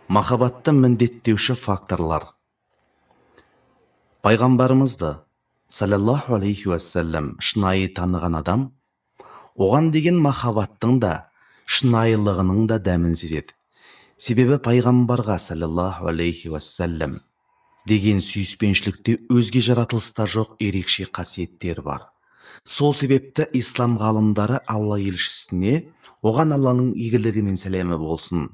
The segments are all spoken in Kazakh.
Махаббатты міндеттеуші факторлар. Пайғамбарымызды саллаллаху алейхи уассалам шынайы таныған адам оған деген махаббаттың да шынайылығының да дәмін сезеді. Себебі пайғамбарға саллаллаху алейхи уассалам деген сүйіспеншілікте өзге жаратылыста жоқ ерекше қасиеттер бар. Сол себепті ислам ғалымдары Алла елшісіне оған Алланың игілігі мен сәлемі болсын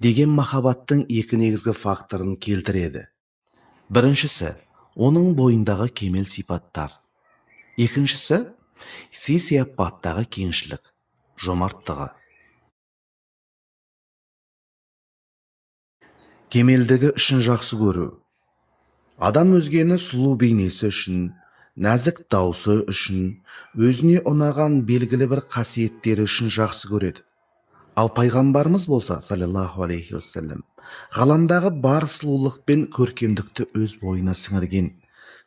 деген махаббаттың екі негізгі факторын келтіреді. Біріншісі, оның бойындағы кемел сипаттар. Екіншісі, сый-сияпаттағы кеңшілік, жомарттығы. Кемелдігі үшін жақсы көру. Адам өзгені сұлу бейнесі үшін, нәзік даусы үшін, өзіне ұнаған белгілі бір қасиеттері үшін жақсы көреді. Ал пайғамбарымыз болса, саллаллаху алейхи уассалам, ғаламдағы бар сұлулық пен көркемдікті өз бойына сіңірген.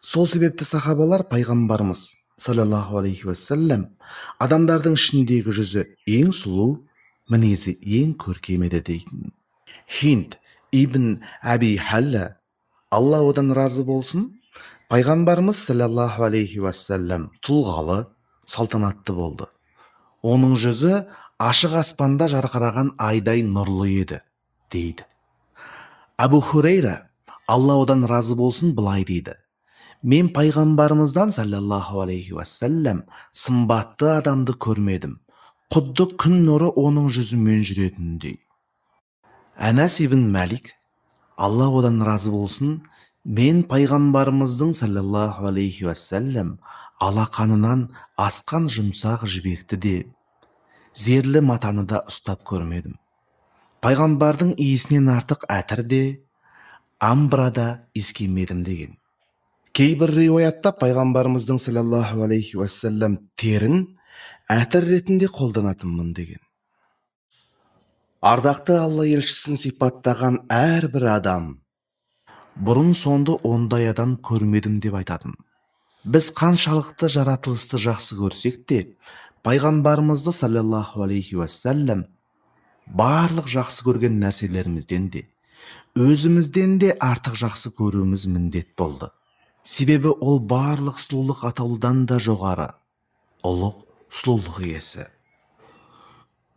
Сол себепті сахабалар пайғамбарымыз, саллаллаху алейхи уассалам, адамдардың ішіндегі жүзі ең сұлу, мінезі ең көркем еді дейтін. Хинд ибн Әби Халла, Алла одан разы болсын, пайғамбарымыз саллаллаху алейхи уассалам тұлғалы, салтанатты болды. Оның жүзі ашық аспанда жарқыраған айдай нұрлы еді, дейді. Абу Хурейра, Алла одан разы болсын, былай дейді: мен пайғамбарымыздан саллаллаху алейхи уассалам сымбатты адамды көрмедім, құдды күн нұры оның жүзімен жүретіндей. Анас ибн Малик, Алла одан разы болсын, мен пайғамбарымыздың саллаллаху алейхи уассалам алақанынан асқан жұмсақ жібекті де, зерлі матаны да ұстап көрмедім. Пайғамбардың иісінен артық әтір де, амбра да иіскемедім деген. Кейбір риуаятта пайғамбарымыздың саллаллаху алейхи уассалам терін әтір ретінде қолданатынмын деген. Ардақты Алла елшісін сипаттаған әрбір адам бұрын соңды ондай адам көрмедім деп айтатын. Біз қаншалықты жаратылысты жақсы көрсек те, пайғамбарымызды саллаллаху алейхи уассалам барлық жақсы көрген нәрселерімізден де, өзімізден де артық жақсы көруіміз міндет болды. Себебі ол барлық сұлулық атаулыдан да жоғары, ұлық сұлулық иесі.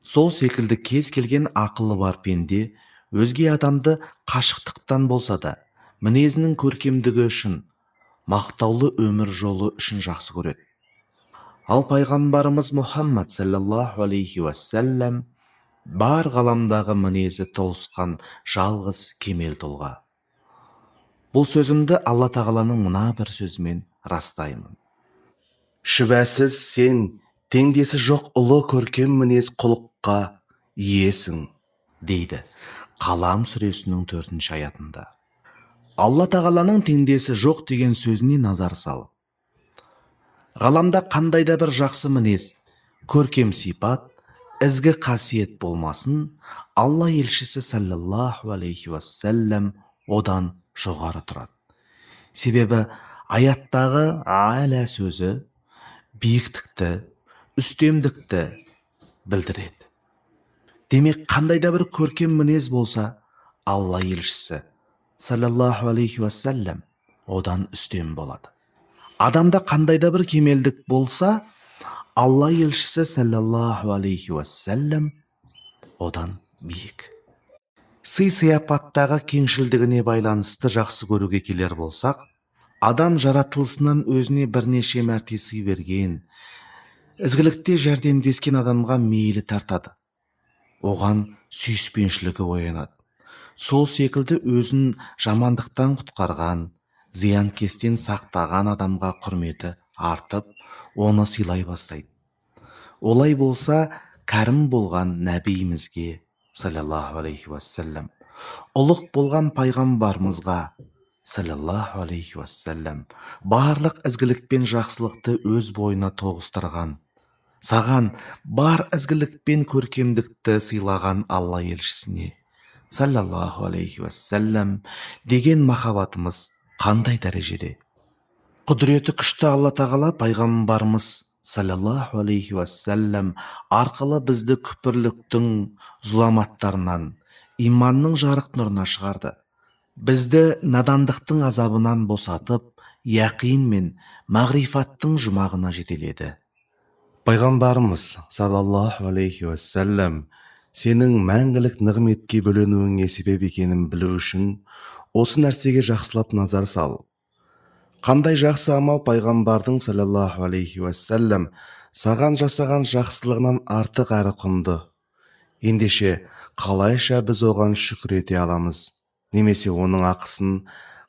Сол секілді кез келген ақылы бар пенде өзге адамды қашықтықтан болса да, мінезінің көркемдігі үшін, мақтаулы өмір жолы үшін жақсы көреді. Ал пайғамбарымыз Мұхаммад саллаллаху алейхи уассалам бар ғаламдағы мінезі толысқан жалғыз кемел тұлға. Бұл сөзімді Алла тағаланың мына бір сөзімен растаймын. Шүбәсіз сен теңдесі жоқ ұлы көркем мінез құлыққа иесің, дейді Қалам сүресінің 4-ші аятында. Алла тағаланың теңдесі жоқ деген сөзіне назар сал. Ғаламда қандай да бір жақсы мінез, көркем сипат, ізгі қасиет болмасын, Алла елшісі саллаллаху алейхи уассалам одан жоғары тұрады. Себебі аяттағы аля сөзі биіктікті, үстемдікті білдіреді. Демек, қандай да бір көркем мінез болса, Алла елшісі саллаллаху алейхи уассалам одан үстем болады. Адамда қандай да бір кемелдік болса, Алла елшісі саллаллаху алейхи уассалам одан биік. Сый-сияпаттағы кеңшілдігіне байланысты жақсы көруге келер болсақ, адам жаратылысынан өзіне бірнеше мәрте сый берген, ізгілікте жәрдемдескен адамға мейлі тартады. Оған сүйіспеншілігі оянады. Сол секілді өзін жамандықтан құтқарған, зиянкестен сақтаған адамға құрметі артып, оны сыйлай бастайды. Олай болса, кәрім болған нәбиімізге саллаллаху алейхи уассалам, ұлық болған пайғамбарымызға саллаллаху алейхи уассалам барлық ізгілік пен жақсылықты өз бойына тоғыстырған, саған бар ізгілік пен көркемдікті сыйлаған Алла елшісіне саллаллаху алейхи уассалам деген махаббатымыз қандай дәрежеде? Құдіреті күшті Алла тағала пайғамбарымыз саллаллаху алейхи уассалам арқылы бізді күпірліктің зұламаттарынан, иманның жарық нұрына шығарды. Бізді надандықтың азабынан босатып, яқин мен мағрифаттың жұмағына жетеледі. Пайғамбарымыз саллаллаху алейхи уассалам сенің мәңгілік нығметке бөленуіңе себеп екенін білу үшін осы нәрсеге жақсылап назар сал. Қандай жақсы амал пайғамбардың саллаллаху алейхи уассалам саған жасаған жақсылығынан артық әрі құнды. Ендеше қалайша біз оған шүкір ете аламыз, немесе оның ақысын,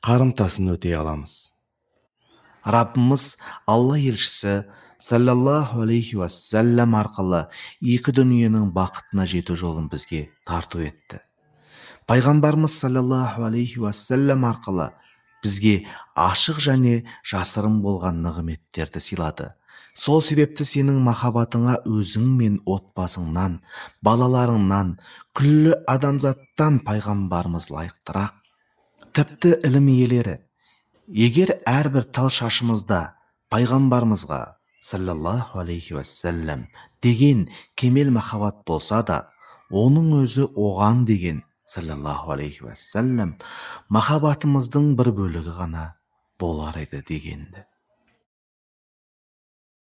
қарымтасын өтей аламыз. Раббымыз Алла елшісі саллаллаху алейхи уассалам арқылы екі дүниенің бақытына жету жолын бізге тарту етті. Пайғамбарымыз саллаллаху алейхи уассалам арқылы бізге ашық және жасырын болған нығметтерді сыйлады. Сол себепті сенің махаббатыңа өзің мен отбасыңнан, балаларыңнан, күллі адамзаттан пайғамбарымыз лайықтырақ. Тіпті ілім иелері, егер әрбір тал шашымызда пайғамбарымызға саллаллаху алейхи уассалам деген кемел махаббат болса да, оның өзі оған деген саллаллаху алейхи уассалам махаббатымыздың бір бөлігі ғана болар еді дегенді.